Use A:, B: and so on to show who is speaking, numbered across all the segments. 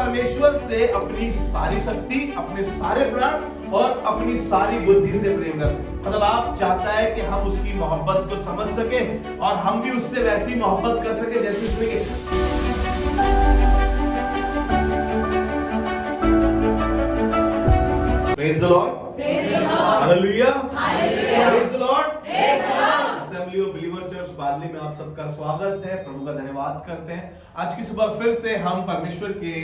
A: परमेश्वर से अपनी सारी शक्ति, अपने सारे प्राण और अपनी सारी बुद्धि से प्रेम रखें। मतलब आप चाहता है कि हम उसकी मोहब्बत को समझ सकें और हम भी उससे वैसी मोहब्बत कर सके जैसे उसने। Praise the Lord. Hallelujah. Praise the Lord. Assembly of believer church Badli में आप सबका स्वागत है। प्रभु का धन्यवाद करते हैं। आज की सुबह फिर से हम परमेश्वर के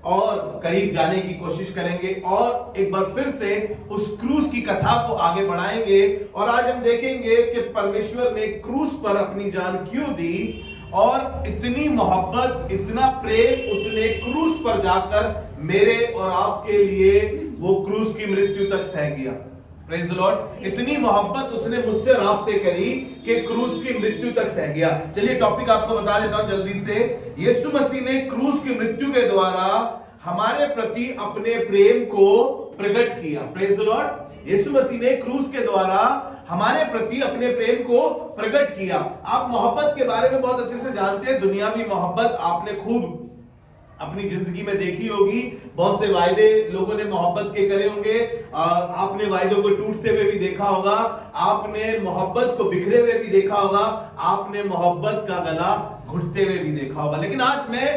A: और करीब जाने की कोशिश करेंगे और एक बार फिर से उस क्रूस की कथा को आगे बढ़ाएंगे। और आज हम देखेंगे कि परमेश्वर ने क्रूस पर अपनी जान क्यों दी और इतनी मोहब्बत, इतना प्रेम उसने क्रूस पर जाकर मेरे और आपके लिए वो क्रूस की मृत्यु तक सह गया। Praise the Lord. इतनी मोहब्बत उसने मुझसे और आपसे करी कि क्रूस की मृत्यु तक सह गया। चलिए टॉपिक आपको बता देता हूं जल्दी से। यीशु मसीह ने क्रूस की मृत्यु के द्वारा हमारे प्रति अपने प्रेम को प्रकट किया। Praise the lord. Yeshu Masih ने क्रूस के द्वारा हमारे प्रति अपने प्रेम को प्रकट किया। आप मोहब्बत के बारे में बहुत अच्छे से जानते हैं। दुनियावी मोहब्बत आपने खूब अपनी जिंदगी में देखी होगी। बहुत से वायदे लोगों ने मोहब्बत के करे होंगे। आपने वायदों को टूटते हुए भी देखा होगा। आपने मोहब्बत को बिखरे हुए भी देखा होगा। आपने मोहब्बत का गला घुटते हुए भी देखा होगा। लेकिन आज मैं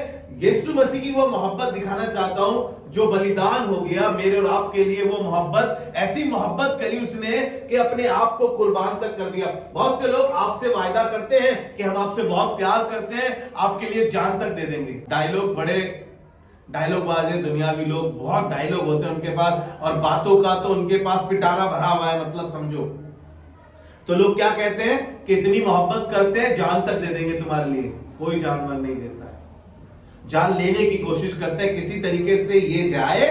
A: यीशु मसीह की वो मोहब्बत दिखाना चाहता हूं जो बलिदान हो गया मेरे और आपके लिए। वो मोहब्बत, ऐसी मोहब्बत करी उसने कि अपने आप को कुर्बान तक कर दिया। बहुत से लोग आपसे वायदा करते हैं कि हम आपसे बहुत प्यार करते हैं, आपके लिए जान तक दे देंगे। डायलॉग, बड़े डायलॉगबाज है दुनियावी लोग, बहुत डायलॉग होते हैं उनके पास और बातों का तो उनके पास पिटारा भरा हुआ है, मतलब समझो। तो लोग क्या कहते हैं कि इतनी मोहब्बत करते हैं, जान तक दे देंगे तुम्हारे लिए। कोई जानवर नहीं देता है, जान लेने की कोशिश करते हैं किसी तरीके से ये जाए,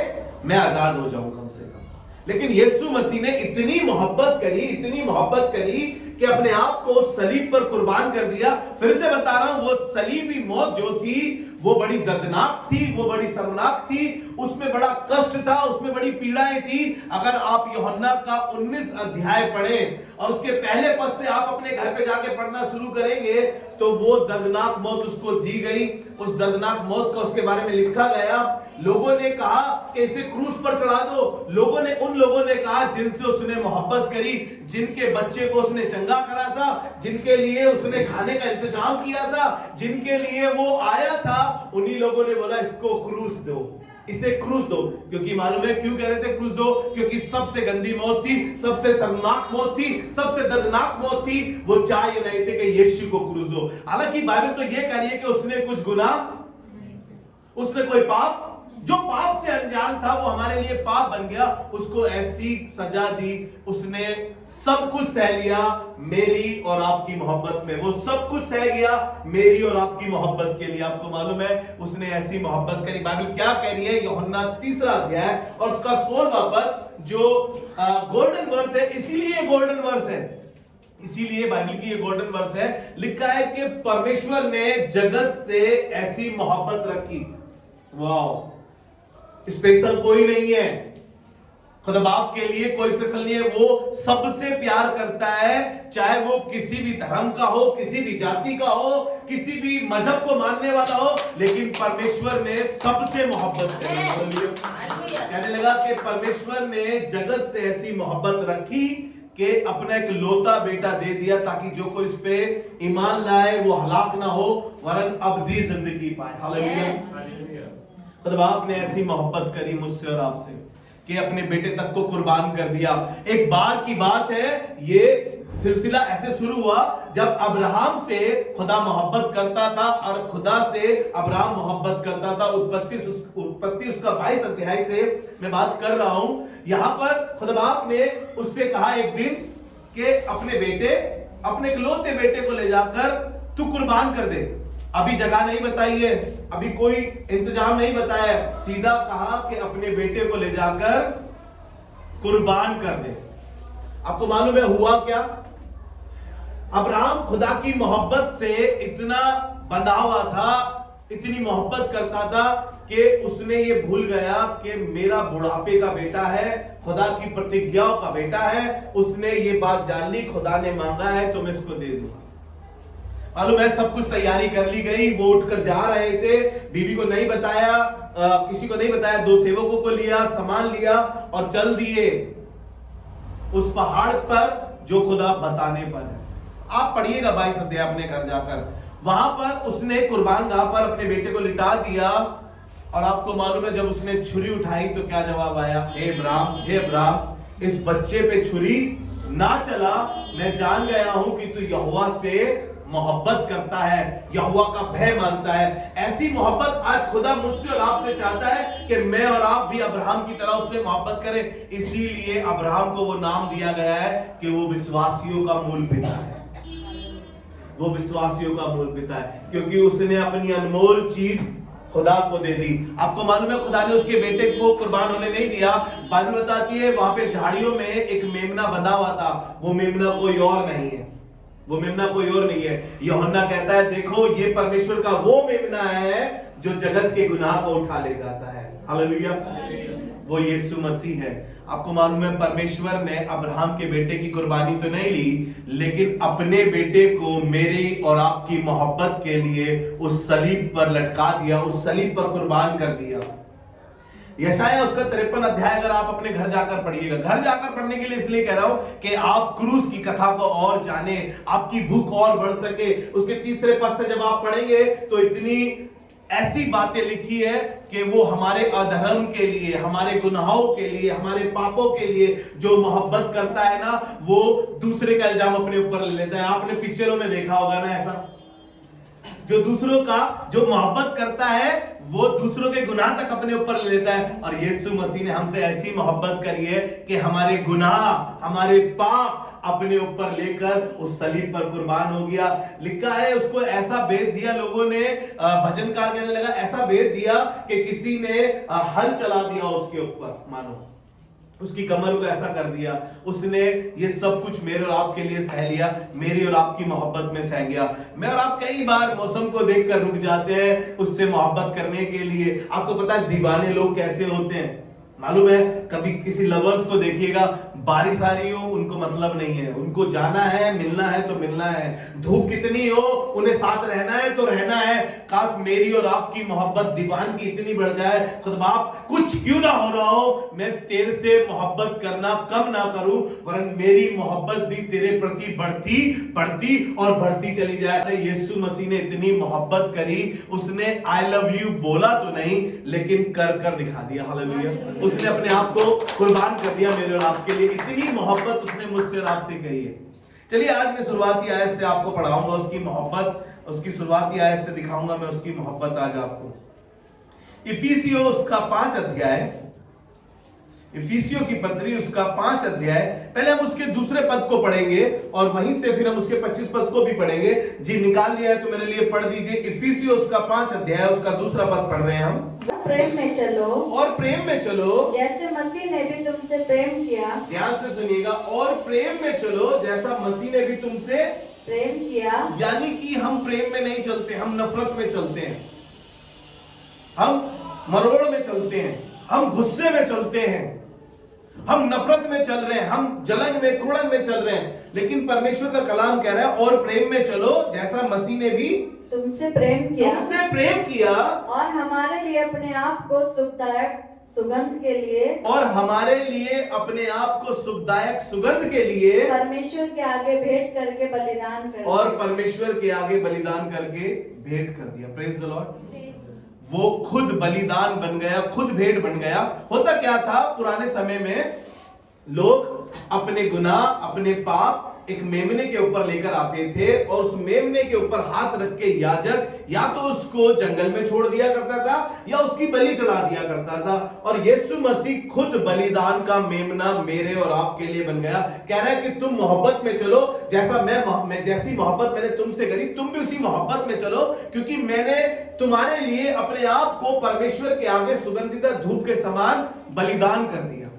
A: मैं आजाद हो जाऊं कम से कम। लेकिन यीशु मसीह ने इतनी मोहब्बत करी, इतनी मोहब्बत करी कि अपने आप को सलीब पर कुर्बान कर दिया। फिर से बता रहा हूं, वो सलीबी मौत जो थी वो बड़ी दर्दनाक थी, वो बड़ी शर्मनाक थी, उसमें बड़ा कष्ट था, उसमें बड़ी पीड़ाएं थी। अगर आप यूहन्ना का 19 अध्याय पढ़ें और उसके पहले पद से आप अपने घर पे जाके पढ़ना शुरू करेंगे तो वो दर्दनाक मौत उसको दी गई। उस दर्दनाक मौत का उसके बारे में लिखा गया। लोगों ने कहा कि इसे क्रूस पर चढ़ा दो। उन लोगों ने कहा जिनसे उसने मोहब्बत करी, जिनके बच्चे को उसने चंगा करा था, जिनके लिए उसने खाने का इंतजाम किया था, जिनके लिए वो आया था, उन्हीं लोगों ने बोला इसको क्रूस दो, इसे क्रूस दो। क्योंकि मालूम है क्यों कह रहे थे क्रूस दो? क्योंकि सबसे गंदी मौत थी, सबसे शर्मनाक मौत थी, सबसे दर्दनाक मौत थी। वो चाह रहे थे कि यीशु को क्रूस दो। हालांकि बाइबल तो ये कह रही है कि उसने कुछ गुनाह, उसने कोई पाप, जो पाप से अनजान था वो हमारे लिए पाप बन गया, उसको ऐसी सजा दी। उसने सब कुछ सह लिया मेरी और आपकी मोहब्बत में। वो सब कुछ सह गया मेरी और आपकी मोहब्बत के लिए। आपको मालूम है उसने ऐसी मोहब्बत करी। बाइबल क्या कह रही है? यूहन्ना 3 अध्याय और उसका 16वां पद जो गोल्डन वर्स है, इसीलिए गोल्डन वर्स है, इसीलिए बाइबल की ये गोल्डन वर्स है। लिखा है कि परमेश्वर ने जगत से ऐसी मोहब्बत रखी। वाह, स्पेशल कोई नहीं है, खुदा बाप के लिए कोई स्पेशल नहीं है। वो सबसे प्यार करता है, चाहे वो किसी भी धर्म का हो, किसी भी जाति का हो, किसी भी मजहब को मानने वाला हो, लेकिन परमेश्वर ने सबसे मोहब्बत करी। कहने लगा कि परमेश्वर ने जगत से ऐसी मोहब्बत रखी कि अपना एक लौता बेटा दे दिया ताकि जो कोई इस पे ईमान लाए वो हलाक ना हो वरन अबदी जिंदगी पाए। हालेलुया। खुदा बाप ने ऐसी मोहब्बत करी मुझसे और आपसे कि अपने बेटे तक को कुर्बान कर दिया। एक बार की बात है, ये सिलसिला ऐसे शुरू हुआ जब अब्राहम से खुदा मोहब्बत करता था और खुदा से अब्राहम मोहब्बत करता था। उत्पत्ति उसका 22 अध्याय से मैं बात कर रहा हूं। यहां पर खुदा बाप ने उससे कहा एक दिन कि अपने बेटे, अपने इकलौते बेटे को ले जाकर तू कुर्बान कर दे। अभी जगह नहीं बताई है, अभी कोई इंतजाम नहीं बताया, सीधा कहा कि अपने बेटे को ले जाकर कुर्बान कर दे। आपको मालूम है हुआ क्या? अब्राहम खुदा की मोहब्बत से इतना बंधा हुआ था, इतनी मोहब्बत करता था कि उसने ये भूल गया कि मेरा बुढ़ापे का बेटा है, खुदा की प्रतिज्ञाओं का बेटा है। उसने ये बात जान ली, खुदा ने मांगा है तो मैं इसको दे दूंगा। मालूम है सब कुछ तैयारी कर ली गई, वो उठकर जा रहे थे, बीवी को नहीं बताया, किसी को नहीं बताया, 2 सेवकों को लिया, सामान लिया और चल दिए उस पहाड़ पर जो खुदा बताने पर है। आप पढ़िएगा 22 अध्याय अपने घर जाकर। वहां पर उसने कुर्बान गाह पर अपने बेटे को लिटा दिया और आपको मालूम है जब उसने छुरी उठाई तो क्या जवाब आया, हे अब्राहम इस बच्चे पे छुरी ना चला, मैं जान गया हूं कि तू यहोवा से मोहब्बत करता है, यहोवा का भय मानता है। ऐसी मोहब्बत आज खुदा मुझसे और आपसे चाहता है कि मैं और आप भी अब्राहम की तरह उससे मोहब्बत करें। इसीलिए अब्राहम को वो नाम दिया गया है कि वो विश्वासियों का मूल पिता है, वो विश्वासियों का मूल पिता है, क्योंकि उसने अपनी अनमोल चीज खुदा को दे दी। आपको मालूम है खुदा ने उसके बेटे को कुर्बान होने नहीं दिया। बाइबल बताती है वहां पे झाड़ियों में एक मेमना बंधा हुआ था, वो मेमना कोई और नहीं है, वो मेमना कोई और नहीं है। यूहन्ना कहता है देखो ये परमेश्वर का वो मेमना है जो जगत के गुनाह को उठा ले जाता है। हालेलुया, वो यीशु मसीह है। आपको मालूम है परमेश्वर ने अब्राहम के बेटे की कुर्बानी तो नहीं ली, लेकिन अपने बेटे को मेरी और आपकी मोहब्बत के लिए उस सलीब पर लटका दिया, उस सलीब पर कुर्बान कर दिया। यशाया उसका 53 अध्याय अगर आप अपने घर जाकर पढ़िएगा, घर जाकर पढ़ने के लिए इसलिए कह रहा हूं कि आप क्रूस की कथा को और जाने, आपकी भूख और बढ़ सके। उसके 3 पद से जब आप पढ़ेंगे तो इतनी ऐसी बातें लिखी है कि वो हमारे अधर्म के लिए, हमारे गुनाहों के लिए, हमारे पापों के लिए जो मोहब्बत करता है ना, वो दूसरे का इल्जाम अपने ऊपर ले लेता है। आपने पिक्चरों में देखा होगा ना ऐसा, जो दूसरों का जो मोहब्बत करता है वो दूसरों के गुनाह तक अपने ऊपर ले लेता है। और यीशु मसीह ने हमसे ऐसी मोहब्बत करी है कि हमारे गुनाह, हमारे पाप अपने ऊपर लेकर उस सलीब पर कुर्बान हो गया। लिखा है उसको ऐसा भेद दिया, लोगों ने, भजनकार कहने लगा ऐसा भेद दिया कि किसी ने हल चला दिया उसके ऊपर, मानो उसकी कमर को ऐसा कर दिया। उसने ये सब कुछ मेरे और आपके लिए सह लिया, मेरी और आपकी मोहब्बत में सह गया। मैं और आप कई बार मौसम को देखकर रुक जाते हैं उससे मोहब्बत करने के लिए। आपको पता है दीवाने लोग कैसे होते हैं, मालूम है? कभी किसी लवर्स को देखिएगा, बारिश आ रही हो उनको मतलब नहीं है, उनको जाना है, मिलना है तो मिलना है, धूप कितनी हो उन्हें साथ रहना है तो रहना है। काश मेरी और आपकी मोहब्बत दीवान की इतनी बढ़ जाए, खुदा कुछ क्यों ना हो रहा हो, मैं तेरे से मोहब्बत करना कम ना करूं, वरन मेरी मोहब्बत भी तेरे प्रति बढ़ती बढ़ती और बढ़ती चली जाए। अरे यीशु मसीह ने इतनी मोहब्बत करी, उसने आई लव यू बोला तो नहीं लेकिन कर कर दिखा दिया। हालेलुया, उसने अपने आप को कुर्बान कर दिया मेरे और आपके लिए। इतनी मोहब्बत उसने मुझसे और आपसे करी है। चलिए आज मैं शुरुआती आयत से आपको पढ़ाऊंगा उसकी मोहब्बत, उसकी शुरुआती आयत से दिखाऊंगा मैं उसकी मोहब्बत आज आपको। इफिसियों उसका 5 अध्याय, इफिसियों की पत्री उसका 5 अध्याय, पहले हम उसके दूसरे पद को पढ़ेंगे और वहीं से फिर हम उसके 25 पद को भी पढ़ेंगे। जी निकाल लिया है तो मेरे लिए पढ़ दीजिए। इफिसियों उसका 5 अध्याय उसका दूसरा पद पढ़ रहे हैं हम।
B: प्रेम में चलो,
A: और प्रेम में चलो
B: जैसे मसीह ने भी तुमसे प्रेम किया।
A: ध्यान से सुनिएगा, और प्रेम में चलो जैसा मसीह ने भी तुमसे
B: प्रेम किया।
A: यानी कि हम प्रेम में नहीं चलते, हम नफरत में चलते हैं, हम मरोड़ में चलते हैं, हम गुस्से में चलते हैं, हम नफरत में चल रहे हैं, हम जलन में, कुड़न में चल रहे हैं। लेकिन परमेश्वर का कलाम कह रहा है और प्रेम में चलो जैसा मसीह ने भी
B: तुमसे प्रेम
A: किया
B: और हमारे लिए अपने आप को सुखदायक सुगंध के लिए,
A: और हमारे लिए अपने आप को सुखदायक सुगंध के लिए
B: परमेश्वर के आगे भेंट करके बलिदान कर,
A: और परमेश्वर के आगे बलिदान करके भेंट कर दिया। Praise the Lord. वो खुद बलिदान बन गया, खुद भेंट बन गया। होता क्या था पुराने समय में, लोग अपने गुनाह, अपने पाप एक मेमने के ऊपर लेकर आते थे और उस मेमने के ऊपर हाथ रख के याजक या तो उसको जंगल में छोड़ दिया करता था या उसकी बलि चढ़ा दिया करता था। और यीशु मसीह खुद बलिदान का मेमना मेरे और आपके लिए बन गया। कह रहा है कि तुम मोहब्बत में चलो जैसा मैं जैसी मोहब्बत मैंने तुमसे करी तुम भी उसी मोहब्बत में चलो, क्योंकि मैंने तुम्हारे लिए अपने आप को परमेश्वर के आगे सुगंधित धूप के समान बलिदान कर दिया।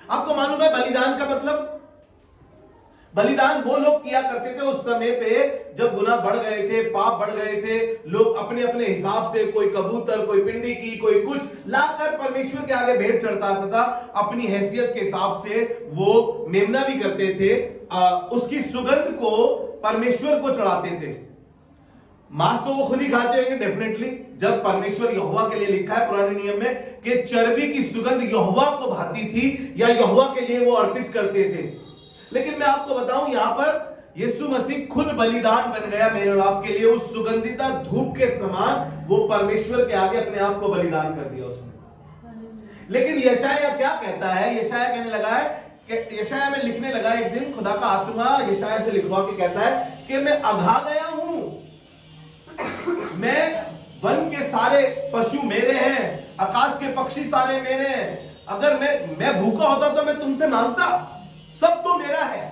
A: आपको मालूम है बलिदान का मतलब? बलिदान वो लोग किया करते थे उस समय पे जब गुनाह बढ़ गए थे, पाप बढ़ गए थे। लोग अपने अपने हिसाब से, कोई कबूतर, कोई पिंडी की, कोई कुछ लाकर परमेश्वर के आगे भेंट चढ़ाता था। अपनी हैसियत के हिसाब से वो मेमना भी करते थे, उसकी सुगंध को परमेश्वर को चढ़ाते थे। मांस तो वो खुद ही खाते होंगे डेफिनेटली, जब परमेश्वर यहोवा के लिए लिखा है पुराने नियम में कि चर्बी की सुगंध यहोवा को भाती थी या यहोवा के लिए वो अर्पित करते थे। लेकिन मैं आपको बताऊं, यहां पर यीशु मसीह खुद बलिदान बन गया मेरे और आपके लिए। उस सुगंधिता धूप के समान वो परमेश्वर के आगे अपने आप को बलिदान कर दिया उसने। लेकिन यशायाह क्या कहता है? यशायाह कहने लगा है कि यशायाह में लिखने लगा एक दिन, खुदा का आत्मा यशायाह से लिखवा के कहता है कि मैं अघा गया हूं, मैं वन के सारे पशु मेरे हैं, आकाश के पक्षी सारे मेरे हैं। अगर मैं भूखा होता तो मैं तुमसे मांगता, सब तो मेरा है,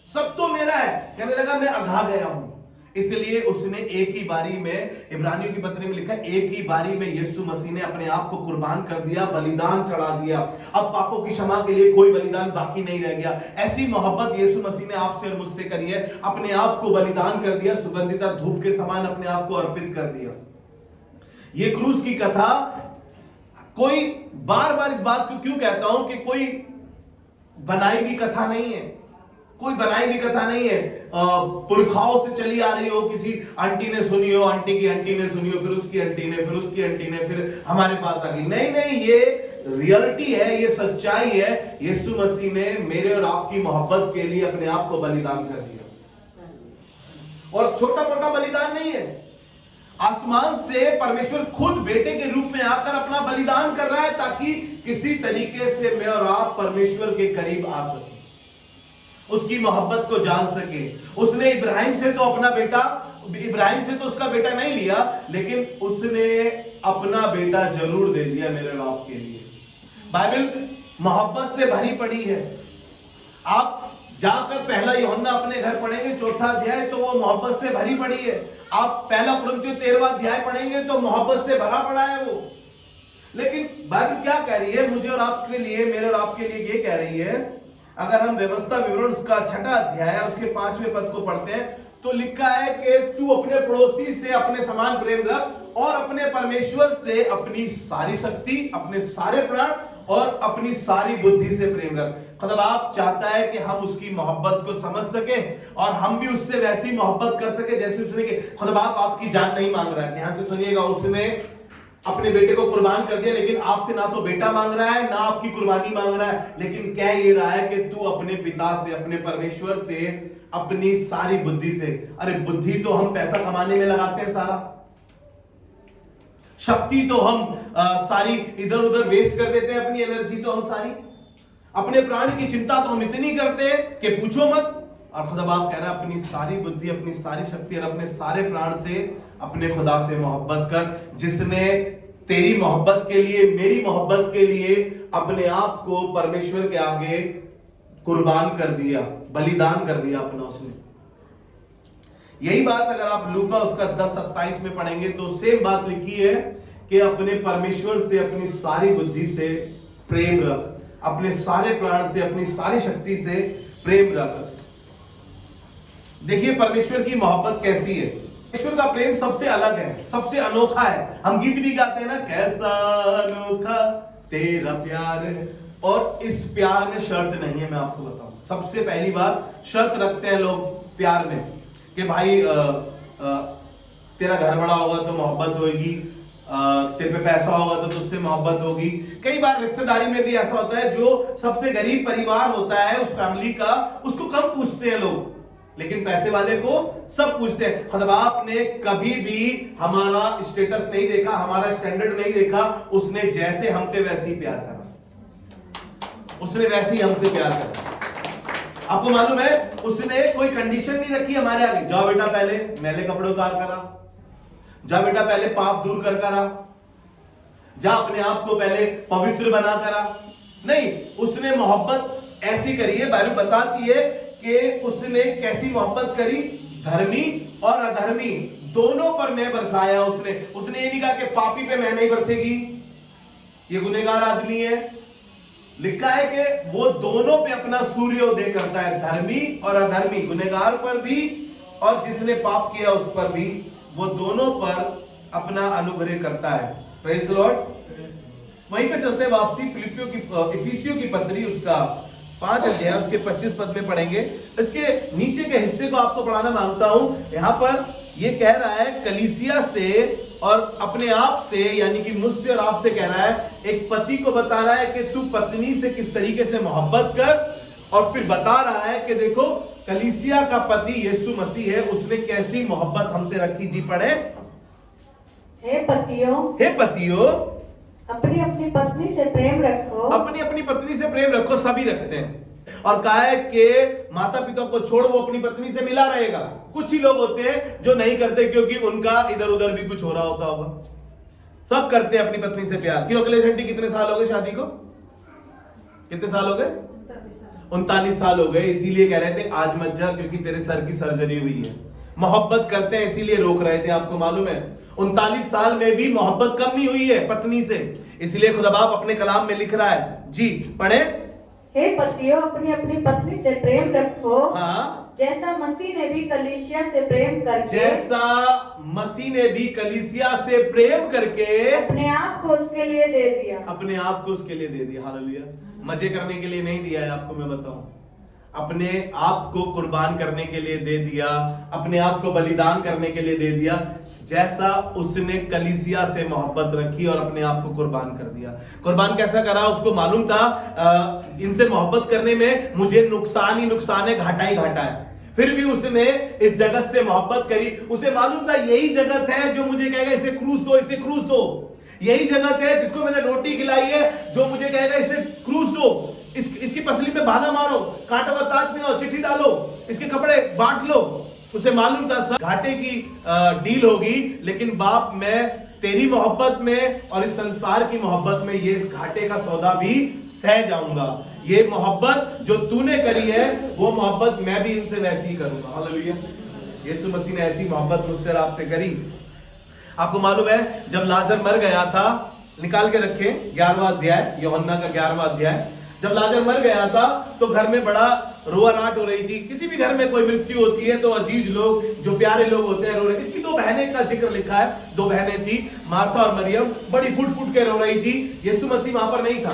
A: सब तो मेरा है। कहने लगा मैं अघा गया हूं। इसलिए उसने एक ही बारी में, इब्रानियों की पत्री में लिखा है, एक ही बारी में यीशु मसीह ने अपने आप को कुर्बान कर दिया, बलिदान चढ़ा दिया। अब पापों की क्षमा के लिए कोई बलिदान बाकी नहीं रह गया। ऐसी मोहब्बत यीशु मसीह ने आपसे और मुझसे करी है, अपने आप को बलिदान कर दिया, सुगंधिता धूप के समान अपने आप को अर्पित कर दिया। ये क्रूस की कथा, कोई बार बार इस बात को क्यों कहता हूं कि कोई बनाई हुई कथा नहीं है, कोई बनाई हुई कथा नहीं है, पुरखाओं से चली आ रही हो, किसी आंटी ने सुनी हो, आंटी की आंटी ने सुनी हो, फिर उसकी आंटी ने, फिर उसकी आंटी ने, फिर हमारे पास आ गई। नहीं नहीं, ये रियलिटी है, ये सच्चाई है। यीशु मसीह ने मेरे और आपकी मोहब्बत के लिए अपने आप को बलिदान कर दिया। और छोटा मोटा बलिदान नहीं है, आसमान से परमेश्वर खुद बेटे के रूप में आकर अपना बलिदान कर रहा है ताकि किसी तरीके से मैं और आप परमेश्वर के करीब आ सके, उसकी मोहब्बत को जान सके। उसने इब्राहिम से तो अपना बेटा, इब्राहिम से तो उसका बेटा नहीं लिया, लेकिन उसने अपना बेटा जरूर दे दिया मेरे और आपके लिए। बाइबल मोहब्बत से भरी पड़ी है। आप जाकर पहला यूहन्ना अपने घर पढ़ेंगे 4वां अध्याय, तो वो मोहब्बत से भरी पड़ी है। आप पहला कुरिन्थियों 13वां अध्याय पढ़ेंगे तो मोहब्बत से भरा पड़ा है वो। लेकिन बाइबल क्या कह रही है मुझे और आपके लिए, मेरे और आपके लिए? ये कह रही है, अगर हम व्यवस्था विवरण उसका 6वां अध्याय उसके 5वें पद को पढ़ते हैं तो लिखा है कि तू अपने पड़ोसी से अपने समान प्रेम रख और अपने परमेश्वर से अपनी सारी शक्ति, अपने सारे प्राण और अपनी सारी बुद्धि से प्रेम रख। खुदा बाप चाहता है कि हम उसकी मोहब्बत को समझ सकें और हम भी उससे वैसी मोहब्बत कर सके जैसे उसने की। खुदा बाप आपकी जान नहीं मांग रहा है, ध्यान से सुनिएगा। उसने अपने बेटे को कुर्बान कर दिया, लेकिन आपसे ना तो बेटा मांग रहा है ना आपकी कुर्बानी मांग रहा है, लेकिन कह ये रहा है कि तू अपने पिता से, अपने परमेश्वर से अपनी सारी बुद्धि से। अरे बुद्धि तो हम पैसा कमाने में लगाते हैं, सारा शक्ति तो हम सारी इधर उधर वेस्ट कर देते हैं, अपनी एनर्जी तो हम सारी, अपने प्राण की चिंता तो हम इतनी करते हैं कि पूछो मत। और खुदा बाप कह रहा है अपनी सारी बुद्धि, अपनी सारी शक्ति और अपने सारे प्राण से अपने खुदा से मोहब्बत कर, जिसने तेरी मोहब्बत के लिए, मेरी मोहब्बत के लिए अपने आप को परमेश्वर के आगे कुर्बान कर दिया, बलिदान कर दिया अपना उसने। यही बात अगर आप लूका उसका 10:27 में पढ़ेंगे तो सेम बात लिखी है कि अपने परमेश्वर से अपनी सारी बुद्धि से प्रेम रख, अपने सारे प्राण से, अपनी सारी शक्ति से प्रेम रख। देखिए परमेश्वर की मोहब्बत कैसी है। परमेश्वर का प्रेम सबसे अलग है, सबसे अनोखा है। हम गीत भी गाते हैं ना, कैसा अनोखा तेरा प्यार है। और इस प्यार में शर्त नहीं है, मैं आपको बताऊं। सबसे पहली बात, शर्त रखते हैं लोग प्यार में कि भाई तेरा घर बड़ा होगा तो मोहब्बत होगी, तेरे पे पैसा होगा तो तुझसे मोहब्बत होगी। कई बार रिश्तेदारी में भी ऐसा होता है, जो सबसे गरीब परिवार होता है उस फैमिली का, उसको कम पूछते हैं लोग, लेकिन पैसे वाले को सब पूछते हैं। खुदा बाप ने कभी भी हमारा स्टेटस नहीं देखा, हमारा स्टैंडर्ड नहीं देखा। उसने जैसे हम थे वैसे ही प्यार करा, उसने वैसे ही हमसे प्यार करा। आपको मालूम है, उसने कोई कंडीशन नहीं रखी हमारे आगे, जाओ बेटा पहले मैले कपड़े उतार कर आ, जा बेटा पहले पाप दूर कर कर आ, जा अपने आप को पहले पवित्र बना कर आ। नहीं, उसने मोहब्बत ऐसी करी है। बाइबल बताती है कि उसने कैसी मोहब्बत करी, धर्मी और अधर्मी दोनों पर मैं बरसाया। उसने ये नहीं कहा कि पापी पे मैं नहीं बरसेगी, ये गुनहगार आदमी है। लिखा है कि वो दोनों पे अपना सूर्योदय करता है, धर्मी और अधर्मी, गुनहगार पर भी और जिसने पाप किया उस पर भी, वो दोनों पर अपना अनुग्रह करता है। Praise the Lord. वहीं पे चलते हैं वापसी, इफिसियों की पत्री उसका 5 अध्याय उसके 25 पद में पढ़ेंगे। इसके नीचे के हिस्से को आपको पढ़ाना मांगता हूं। यहां पर ये कह रहा है कलीसिया से और अपने आप से, यानी कि मुझसे और आपसे कह रहा है, एक पति को बता रहा है कि तू पत्नी से किस तरीके से मोहब्बत कर, और फिर बता रहा है कि देखो कलीसिया का पति यीशु मसीह है, उसने कैसी मोहब्बत हमसे रखी। जी पढ़े।
B: हे पतियों, अपनी अपनी पत्नी से प्रेम रखो।
A: अपनी अपनी पत्नी से प्रेम रखो, सभी रखते हैं। और कहा है कि माता पिता को छोड़ वो अपनी पत्नी से मिला रहेगा। कुछ ही लोग होते हैं जो नहीं करते, क्योंकि उनका इधर उधर भी कुछ हो रहा होता होगा। सब करते हैं अपनी पत्नी से प्यार। क्यों अखिलेश आंटी, कितने साल हो गए शादी को? कितने साल हो गए? 39 साल हो गए। इसीलिए कह रहे थे आज मत जा, क्योंकि तेरे सर की सर्जरी हुई है। मोहब्बत करते हैं इसीलिए रोक रहे थे। आपको मालूम है 39 साल में भी मोहब्बत कम नहीं हुई है पत्नी से। इसलिए खुदा बाप अपने कलाम में लिख रहा है। जी पढ़े।
B: हे पतियों, अपनी अपनी पत्नी से प्रेम रखो।
A: हाँ,
B: जैसा मसीह ने भी कलीसिया से प्रेम करके,
A: जैसा मसीह ने भी कलीसिया से प्रेम करके
B: अपने आप को उसके लिए दे दिया।
A: अपने आप को उसके लिए दे दिया। हालेलुया। मजे करने के लिए नहीं दिया है आपको, मैं बताऊं, अपने आप को कुर्बान करने के लिए दे दिया, अपने आप को बलिदान करने के लिए दे दिया। जैसा उसने कलीसिया से मोहब्बत रखी और अपने आप को कुर्बान कर दिया। कुर्बान कैसा करा? उसको मालूम था इनसे मोहब्बत करने में मुझे नुकसान ही नुकसान है, घाटा ही घाटा है, फिर भी उसने इस जगत से मोहब्बत करी। उसे मालूम था यही जगत है जो मुझे कहेगा इसे क्रूस दो, इसे क्रूस दो। यही जगत है जिसको मैंने रोटी खिलाई है जो मुझे कहेगा इसे क्रूस दो, इसकी पसली में बाना मारो, कांटा हुआ ताज पहनाओ, चिट्ठी डालो, इसके कपड़े बांट लो। उसे मालूम था सब घाटे की डील होगी, लेकिन बाप मैं तेरी मोहब्बत में और इस संसार की मोहब्बत में ये घाटे का सौदा भी सह जाऊंगा। ये मोहब्बत जो तूने करी है वो मोहब्बत मैं भी इनसे वैसी ही करूंगा। हालेलुया। यीशु मसीह ने ऐसी मोहब्त मुझसे और आपसे करी। आपको मालूम है जब लाजर मर गया था, निकाल के रखे 11वां अध्याय, यूहन्ना का 11वां अध्याय। जब लाजर मर गया था तो घर में बड़ा रोआराट हो रही थी। किसी भी घर में कोई मृत्यु होती है तो अजीज लोग, जो प्यारे लोग होते हैं, रो रहे। इसकी 2 बहनें का जिक्र लिखा है। 2 बहनें थी, मार्था और मरियम, बड़ी फुट फुट के रो रही थी। यीशु मसीह वहां पर नहीं था,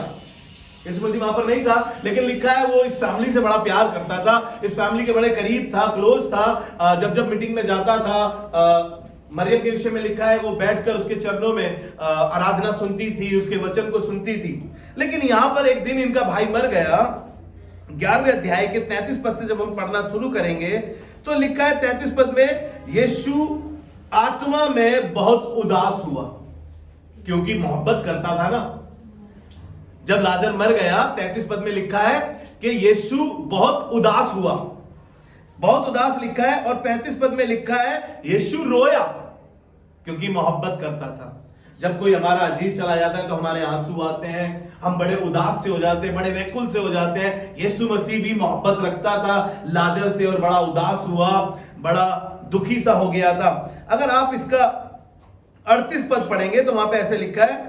A: यीशु मसीह वहां पर नहीं था, लेकिन लिखा है वो इस फैमिली से बड़ा प्यार करता था, इस फैमिली के बड़े करीब था, क्लोज था। जब मीटिंग में जाता था, मरियम के विषय में लिखा है वो बैठकर उसके चरणों में आराधना सुनती थी, उसके वचन को सुनती थी। लेकिन यहां पर एक दिन इनका भाई मर गया। 11वें अध्याय के 33 पद से जब हम पढ़ना शुरू करेंगे तो लिखा है 33 पद में, यीशु आत्मा में बहुत उदास हुआ, क्योंकि मोहब्बत करता था ना। जब लाजर मर गया 33 पद में लिखा है कि यीशु बहुत उदास हुआ, बहुत उदास लिखा है। और 35 पद में लिखा है यीशु रोया, क्योंकि मोहब्बत करता था। जब कोई हमारा अजीज चला जाता है तो हमारे आंसू आते हैं, हम बड़े उदास से हो जाते हैं, बड़े व्याकुल से हो जाते हैं। यीशु मसीह भी मोहब्बत रखता था लाजर से और बड़ा उदास हुआ, बड़ा दुखी सा हो गया था। अगर आप इसका 38 पद पढ़ेंगे तो वहां पे ऐसे लिखा है।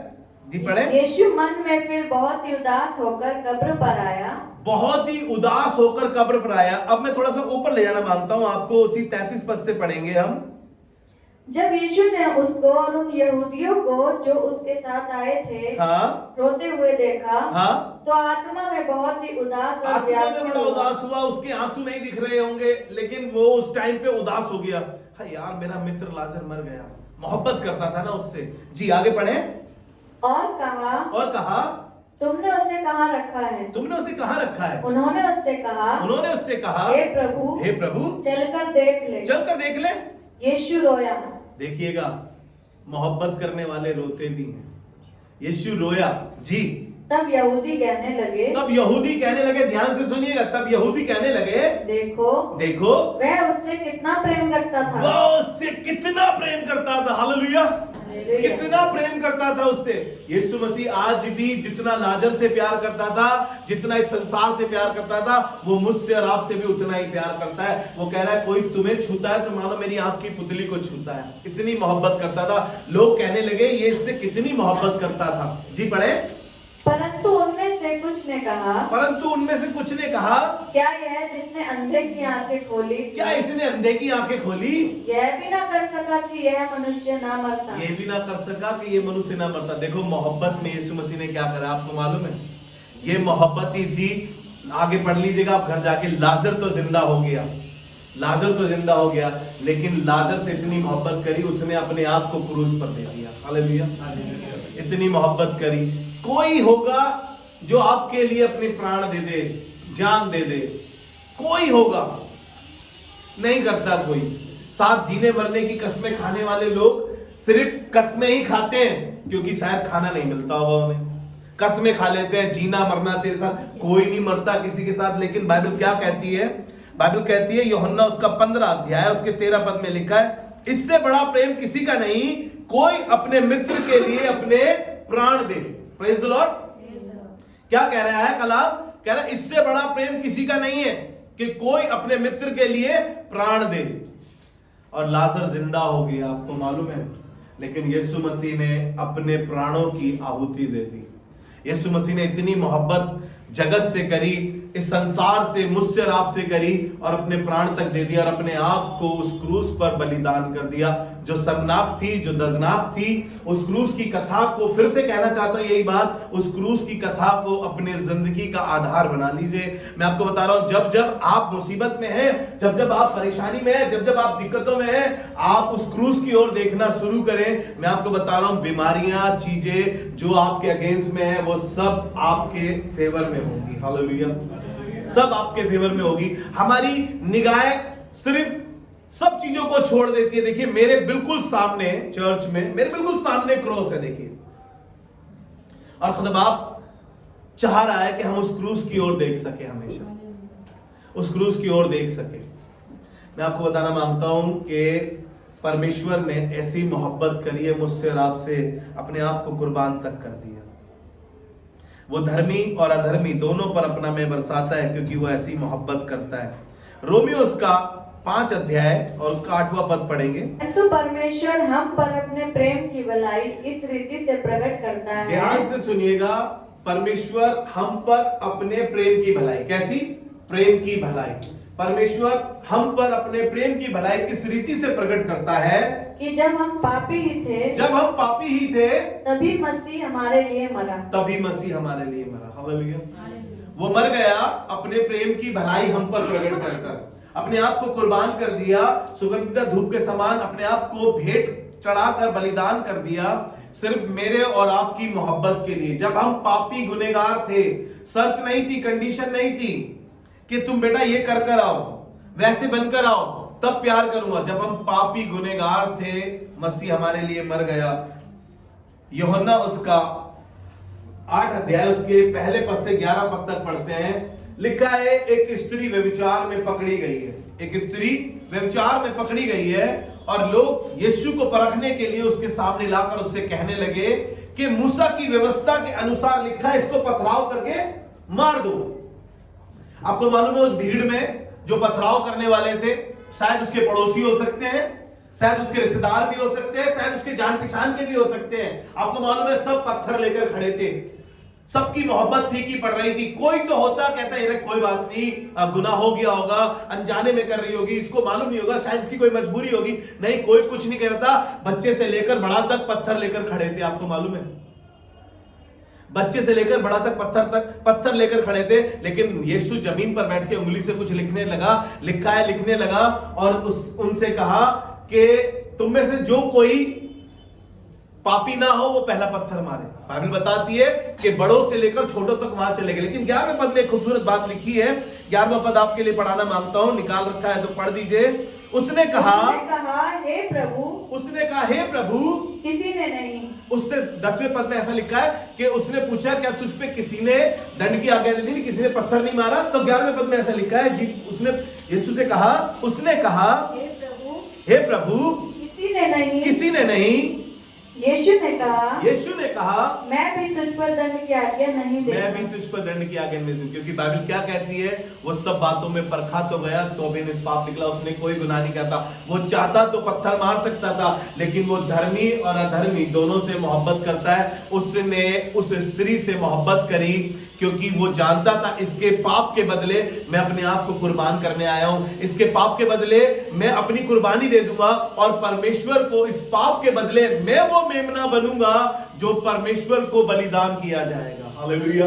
A: जी पढ़े।
B: यीशु मन में फिर बहुत ही उदास होकर कब्र पर आया।
A: बहुत ही उदास होकर कब्र पर आया। अब मैं थोड़ा सा ऊपर ले जाना मांगता हूं आपको, उसी 33 पद से पढ़ेंगे हम।
B: जब यीशु ने उसको और उन यहूदियों को जो उसके साथ आए थे,
A: हाँ,
B: रोते हुए देखा,
A: हाँ,
B: तो आत्मा में बहुत ही उदास और
A: आत्मा में
B: व्याकुल
A: बड़ा
B: हुआ।
A: उदास हुआ। उसके आंसू नहीं दिख रहे होंगे, लेकिन वो उस टाइम पे उदास हो गया। हाँ यार, मेरा मित्र लाजर मर गया। मोहब्बत करता था ना उससे। जी आगे पढ़े।
B: और कहा, तुमने उसे कहाँ रखा है?
A: तुमने उसे कहाँ रखा है?
B: उन्होंने उससे कहा, हे प्रभु, चलकर देख ले। यीशु रोया।
A: देखिएगा, मोहब्बत करने वाले रोते भी हैं। यीशु रोया। जी।
B: तब यहूदी कहने लगे, ध्यान से सुनिएगा, तब यहूदी कहने लगे, देखो वह उससे कितना प्रेम करता था। हालेलुया। कितना प्रेम करता था उससे। यीशु मसीह आज भी जितना लाजर से प्यार करता था, जितना इस संसार से प्यार करता था, वो मुझसे और आपसे भी उतना ही प्यार करता है। वो कह रहा है कोई तुम्हें छूता है तो मानो मेरी आंख की पुतली को छूता है। इतनी मोहब्बत करता था। लोग कहने लगे ये इससे कितनी मोहब्बत करता था। जी पढ़े। परंतु उनमें से कुछ ने कहा, क्या यह जिसने अंधे की आंखें खोली,
A: क्या इसने अंधे की आंखें खोली?
B: यह भी ना कर सका कि यह मनुष्य ना मरता।
A: ये भी ना कर सका कि ये मनुष्य ना मरता। देखो मोहब्बत में यीशु मसीह ने क्या करा, आपको मालूम है? ये मोहब्बत ही थी। आगे पढ़ लीजिएगा आप घर जाके। लाजर तो जिंदा हो गया,
B: लाजर तो जिंदा हो गया, लेकिन लाजर से इतनी मोहब्बत करी उसने अपने आप को क्रूस पर दे दिया। हालेलुया। इतनी मोहब्बत करी। कोई होगा जो आपके लिए अपने प्राण दे दे, जान दे दे? कोई होगा? नहीं करता कोई। साथ जीने मरने की कस्में खाने वाले लोग सिर्फ कस्में ही खाते हैं क्योंकि शायद खाना नहीं मिलता होगा उन्हें। कस्में खा लेते हैं, जीना मरना तेरे साथ। कोई नहीं मरता किसी के साथ। लेकिन बाइबल क्या कहती है? बाइबल कहती है, यूहन्ना उसका 15 अध्याय उसके 13 पद में लिखा है, इससे बड़ा प्रेम किसी का नहीं, कोई अपने मित्र के लिए अपने प्राण दे। Praise the Lord. क्या कह रहा है कलाम? कह रहा है इससे बड़ा प्रेम किसी का नहीं है कि कोई अपने मित्र के लिए प्राण दे। और लाजर जिंदा हो गया, आपको मालूम है, लेकिन यीशु मसीह ने अपने प्राणों की आहुति दे दी। यीशु मसीह ने इतनी मोहब्बत जगत से करी, इस संसार से, मुझसे और आपसे करी, और अपने प्राण तक दे दिया और अपने आप को उस क्रूस पर बलिदान कर दिया, जो शर्मनाक थी, जो दर्दनाक थी। उस क्रूस की कथा को फिर से कहना चाहता हूं यही बात, उस क्रूस की कथा को अपने जिंदगी का आधार बना लीजिए। मैं आपको बता रहा हूं, जब जब आप मुसीबत में हैं, जब जब आप परेशानी में हैं, जब जब आप दिक्कतों में हैं, आप उस क्रूस की ओर देखना शुरू करें। मैं आपको बता रहा हूं, बीमारियां, चीजें जो आपके अगेंस्ट में है, वो सब आपके फेवर में होगी। हालेलुया। सब आपके फेवर में होगी। हमारी निगाहें सिर्फ सब चीजों को छोड़ देती है। देखिए मेरे बिल्कुल सामने चर्च में, मेरे बिल्कुल सामने क्रॉस है, देखिए, और खुदा बाप चाह रहा है कि हम उस क्रूस की ओर देख सके, हमेशा उस क्रूस की ओर देख सके। मैं आपको बताना मांगता हूं कि परमेश्वर ने ऐसी मोहब्बत करी है मुझसे और आपसे, अपने आप को कुर्बान तक कर दिया। वो धर्मी और अधर्मी दोनों पर अपना मैं बरसाता है, क्योंकि वो ऐसी मोहब्बत करता है। रोमियो उसका 5 अध्याय और उसका 8वां पद पढ़ेंगे।
C: तो परमेश्वर हम पर अपने प्रेम की भलाई इस रीति से प्रकट करता है।
B: ध्यान से सुनिएगा, परमेश्वर हम पर अपने प्रेम की भलाई, कैसी प्रेम की भलाई? परमेश्वर हम पर अपने प्रेम की भलाई इस रीति से प्रकट करता है
C: कि जब हम पापी ही थे, तभी मसीह हमारे लिए मरा।
B: तभी मसीह हमारे लिए मरा। हालेलुया। वो मर गया अपने प्रेम की भलाई हम पर प्रकट कर कर, अपने आप को कुर्बान कर दिया, सुगंधित धूप के समान अपने आप को भेंट चढ़ाकर बलिदान कर दिया, सिर्फ मेरे और आपकी मोहब्बत के लिए। जब हम पापी गुनहगार थे, शर्त नहीं थी, कंडीशन नहीं थी कि तुम बेटा ये कर कर आओ, वैसे बनकर आओ, तब प्यार करूंगा। जब हम पापी गुनहगार थे, मसीह हमारे लिए मर गया। यूहन्ना उसका 8 अध्याय उसके पहले पद से 11 पद तक पढ़ते हैं। लिखा है, एक स्त्री व्यभिचार में पकड़ी गई है। एक स्त्री व्यभिचार में पकड़ी गई है, और लोग यीशु को परखने के लिए उसके सामने लाकर उससे कहने लगे कि मूसा की व्यवस्था के अनुसार लिखा है, इसको पथराव करके मार दो। आपको मालूम है, उस भीड़ में जो पथराव करने वाले थे, शायद उसके पड़ोसी हो सकते हैं, शायद उसके रिश्तेदार भी हो सकते हैं, शायद उसके जान पहचान के भी हो सकते हैं। आपको मालूम है, सब पत्थर लेकर खड़े थे, सबकी मोहब्बत फीकी पड़ रही थी। कोई तो होता, कहता है कोई बात नहीं, गुनाह हो गया होगा, अनजाने में कर रही होगी, इसको मालूम नहीं होगा, शायद इसकी कोई मजबूरी होगी। नहीं, कोई कुछ नहीं करता। बच्चे से लेकर बड़ा तक पत्थर लेकर खड़े थे। आपको मालूम है, बच्चे से लेकर बड़ा तक पत्थर लेकर खड़े थे। लेकिन यीशु जमीन पर बैठ के उंगली से कुछ लिखने लगा और उनसे कहा कि तुम में से जो कोई पापी ना हो वो पहला पत्थर मारे। बाइबल बताती है कि बड़ों से लेकर छोटों तक वहां चले गए। लेकिन 11वें पद में एक खूबसूरत बात लिखी है, 11वां पद आपके लिए पढ़ाना मांगता हूं, निकाल रखा है तो पढ़ दीजिए। उसने कहा, हे प्रभु,
C: किसी ने नहीं।
B: उससे 10वें पद में ऐसा लिखा है कि उसने पूछा, क्या तुझ पे किसी ने दंड की आज्ञा दी? किसी ने पत्थर नहीं मारा? तो 11वें पद में ऐसा लिखा है, जी उसने यीशु से कहा, उसने कहा, हे प्रभु, किसी ने नहीं।
C: यीशु ने कहा, मैं भी तुझ पर दंड की आज्ञा नहीं दूं।
B: क्योंकि बाइबल क्या कहती है, वो सब बातों में परखा तो गया तो भी निष्पाप निकला, उसने कोई गुनाह नहीं करता। वो चाहता तो पत्थर मार सकता था, लेकिन वो धर्मी और अधर्मी दोनों से मोहब्बत करता है। उसने उस स्त्री से मोहब्बत करी क्योंकि वो जानता था इसके पाप के बदले मैं अपने आप को कुर्बान करने आया हूं, इसके पाप के बदले मैं अपनी कुर्बानी दे दूंगा, और परमेश्वर को इस पाप के बदले मैं वो मेमना बनूंगा जो परमेश्वर को बलिदान किया जाएगा। हालेलुया।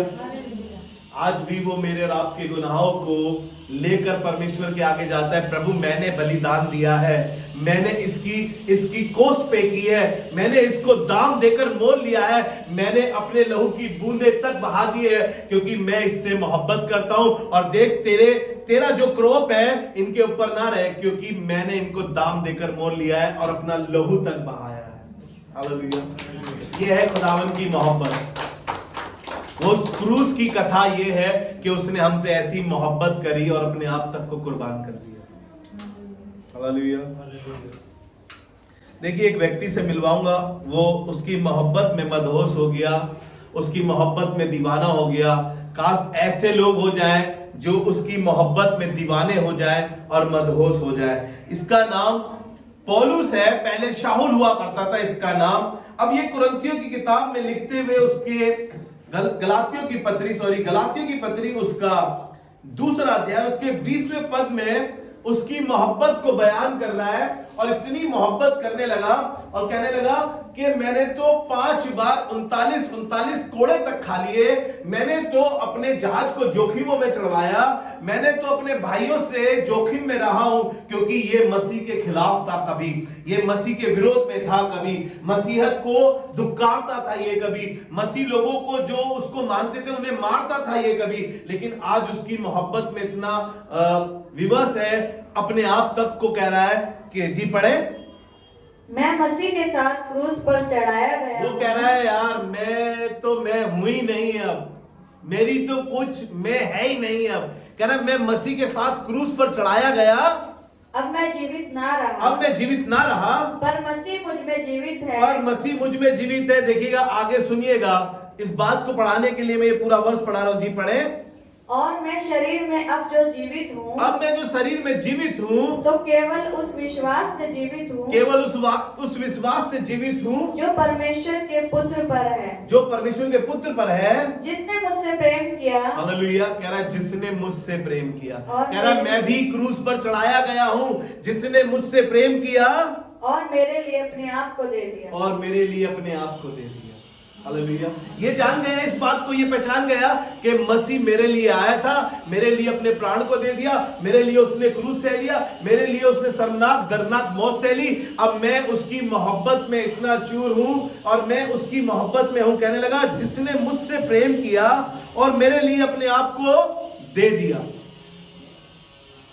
B: आज भी वो मेरे और आपके गुनाहों को लेकर परमेश्वर के आगे जाता है। प्रभु मैंने बलिदान दिया है, मैंने इसकी कॉस्ट पे की है, मैंने इसको दाम देकर मोल लिया है, मैंने अपने लहू की बूंदे तक बहा दी है, क्योंकि मैं इससे मोहब्बत करता हूं। और देख तेरा जो क्रोप है इनके ऊपर ना रहे, क्योंकि मैंने इनको दाम देकर मोल लिया है और अपना लहू तक बहाया है। हालेलुया। ये है खुदावन की मोहब्बत। वो क्रूस की कथा ये है कि उसने हमसे ऐसी मोहब्बत करी और अपने आप तक को कुर्बान कर दिया। हालेलुया। देखिए, एक व्यक्ति से मिलवाऊंगा, वो उसकी मोहब्बत में मदहोश हो गया, उसकी मोहब्बत में दीवाना हो गया। काश ऐसे लोग हो जाएं जो उसकी मोहब्बत में दीवाने हो जाएं और मदहोश हो जाएं। इसका नाम पौलुस है, पहले शाहुल हुआ करता था इसका नाम। अब ये कुरिन्थियों की किताब में लिखते हुए उसके गलातियों की पत्री उसका 2 अध्याय उसके 20वें पद में उसकी मोहब्बत को बयान कर रहा है। और इतनी मोहब्बत करने लगा और कहने लगा कि मैंने तो 5 बार 39 कोड़े तक खा लिए, मैंने तो अपने जहाज को जोखिमों में चढ़वाया, मैंने तो अपने भाइयों से जोखिम में रहा हूं, क्योंकि ये मसीह के खिलाफ था, कभी ये मसीह के विरोध में था, कभी मसीहत को दुक्कारता था, ये कभी मसीह लोगों को जो उसको मानते थे उन्हें मारता था, ये कभी। लेकिन आज उसकी मोहब्बत में इतना विवश है, अपने आप तक को कह रहा है कि जी पढ़े,
C: मैं मसीह के साथ क्रूस पर चढ़ाया गया।
B: वो कह रहा है यार मैं हूं ही नहीं, अब मेरी तो कुछ मैं है ही नहीं। अब कह रहा है मैं मसीह के साथ क्रूस पर चढ़ाया गया,
C: अब मैं जीवित ना रहा, पर मसीह मुझ में जीवित है। देखिएगा, आगे सुनिएगा, इस बात को पढ़ाने के लिए मैं ये पूरा वर्ष पढ़ा रहा हूं। जी पढ़े। और मैं शरीर में अब जो जीवित हूँ,
B: अब मैं जो शरीर में जीवित हूँ,
C: तो केवल उस विश्वास से जीवित हूँ, जो परमेश्वर के पुत्र पर है, जिसने मुझसे प्रेम किया।
B: हालेलुया। कह रहा है जिसने मुझसे प्रेम किया। कह रहा है मैं भी क्रूस पर चढ़ाया गया हूँ, जिसने मुझसे प्रेम किया
C: और मेरे लिए अपने आप को दे दिया।
B: हालेलुया। ये जान गया, इस बात को ये पहचान गया कि मसीह मेरे लिए आया था, मेरे लिए अपने प्राण को दे दिया, मेरे लिए उसने क्रूस सह लिया, मेरे लिए उसने शर्मनाक दर्दनाक मौत सह ली। अब मैं उसकी मोहब्बत में इतना चूर हूं और मैं उसकी मोहब्बत में हूं। कहने लगा जिसने मुझसे प्रेम किया और मेरे लिए अपने आप को दे दिया।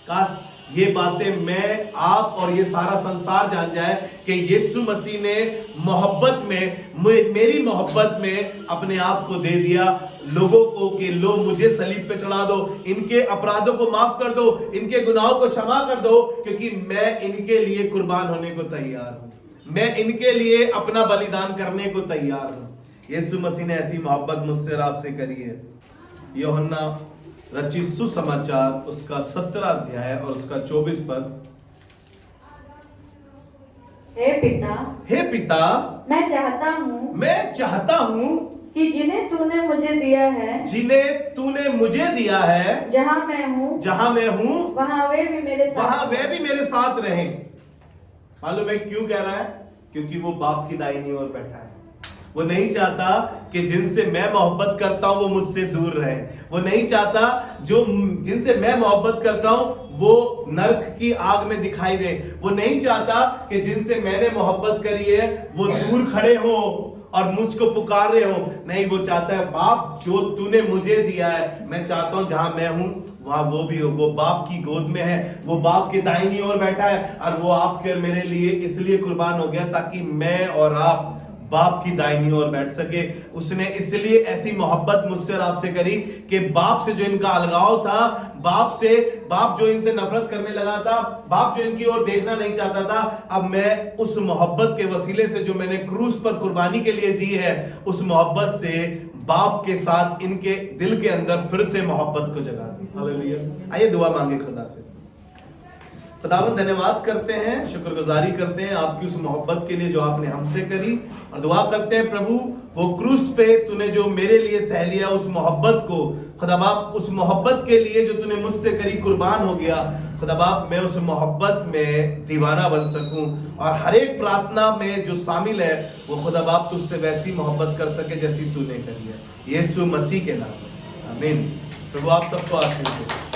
B: काश ये बातें मैं, आप और ये सारा संसार जान जाए कि यीशु मसीह ने मोहब्बत में, मेरी मोहब्बत में अपने आप को दे दिया लोगों को, कि लो मुझे सलीब पे चढ़ा दो, इनके अपराधों को माफ कर दो, इनके गुनाहों को क्षमा कर दो, क्योंकि मैं इनके लिए कुर्बान होने को तैयार हूं, मैं इनके लिए अपना बलिदान करने को तैयार हूं। यीशु मसीह ने ऐसी मोहब्बत मुझसे और आपसे करी है। यूहन्ना रचित सुसमाचार उसका 17 अध्याय और उसका 24 पद।
C: हे पिता, मैं
B: चाहता हूँ
C: कि जिन्हें तूने मुझे दिया है, जहाँ मैं हूँ वहाँ वे भी मेरे साथ
B: रहें। मालूम है क्यों कह रहा है? क्योंकि वो बाप की दाहिनी ओर बैठा है। वो नहीं चाहता कि जिनसे मैं मोहब्बत करता हूं वो मुझसे दूर रहे। वो नहीं चाहता जिनसे मैं मोहब्बत करता हूं वो नरक की आग में दिखाई दे। वो नहीं चाहता कि जिनसे मैंने मोहब्बत करी है वो दूर खड़े हो और मुझको पुकार रहे हो। नहीं, वो चाहता है बाप जो तूने मुझे दिया है, मैं चाहता हूं जहां मैं हूं वहां वो भी हो। वो बाप की गोद में है, वो बाप के दाहिनी ओर बैठा है और वो आपके और मेरे लिए इसलिए कुर्बान हो गया ताकि मैं और आप बाप की दाहिनी ओर बैठ सके। उसने इसलिए ऐसी मोहब्बत मुझसे और आपसे करी कि बाप से जो इनका अलगाव था, बाप जो इनसे नफरत करने लगा था, बाप जो इनकी ओर देखना नहीं चाहता था, अब मैं उस मोहब्बत के वसीले से जो मैंने क्रूस पर कुर्बानी के लिए दी है, उस मोहब्बत से बाप के साथ इनके दिल के अंदर फिर से मोहब्बत को जगा दी। हालेलुया। आइए दुआ मांगे खुदा से। खुदावंद धन्यवाद करते हैं, शुक्रगुजारी करते हैं आपकी उस मोहब्बत के लिए जो आपने हमसे करी, और दुआ करते हैं प्रभु वो क्रूस पे तूने जो मेरे लिए सह लिया उस मोहब्बत को, खुदा बाप उस मोहब्बत के लिए जो तूने मुझसे करी कुर्बान हो गया, खुदा बाप मैं उस मोहब्बत में दीवाना बन सकूं और हर एक प्रार्थना में जो शामिल है वो खुदा बाप तुझसे वैसी मोहब्बत कर सके जैसी तूने करी है। यीशु मसीह के नाम में आमीन।
A: प्रभु आप सबको आशीष दे।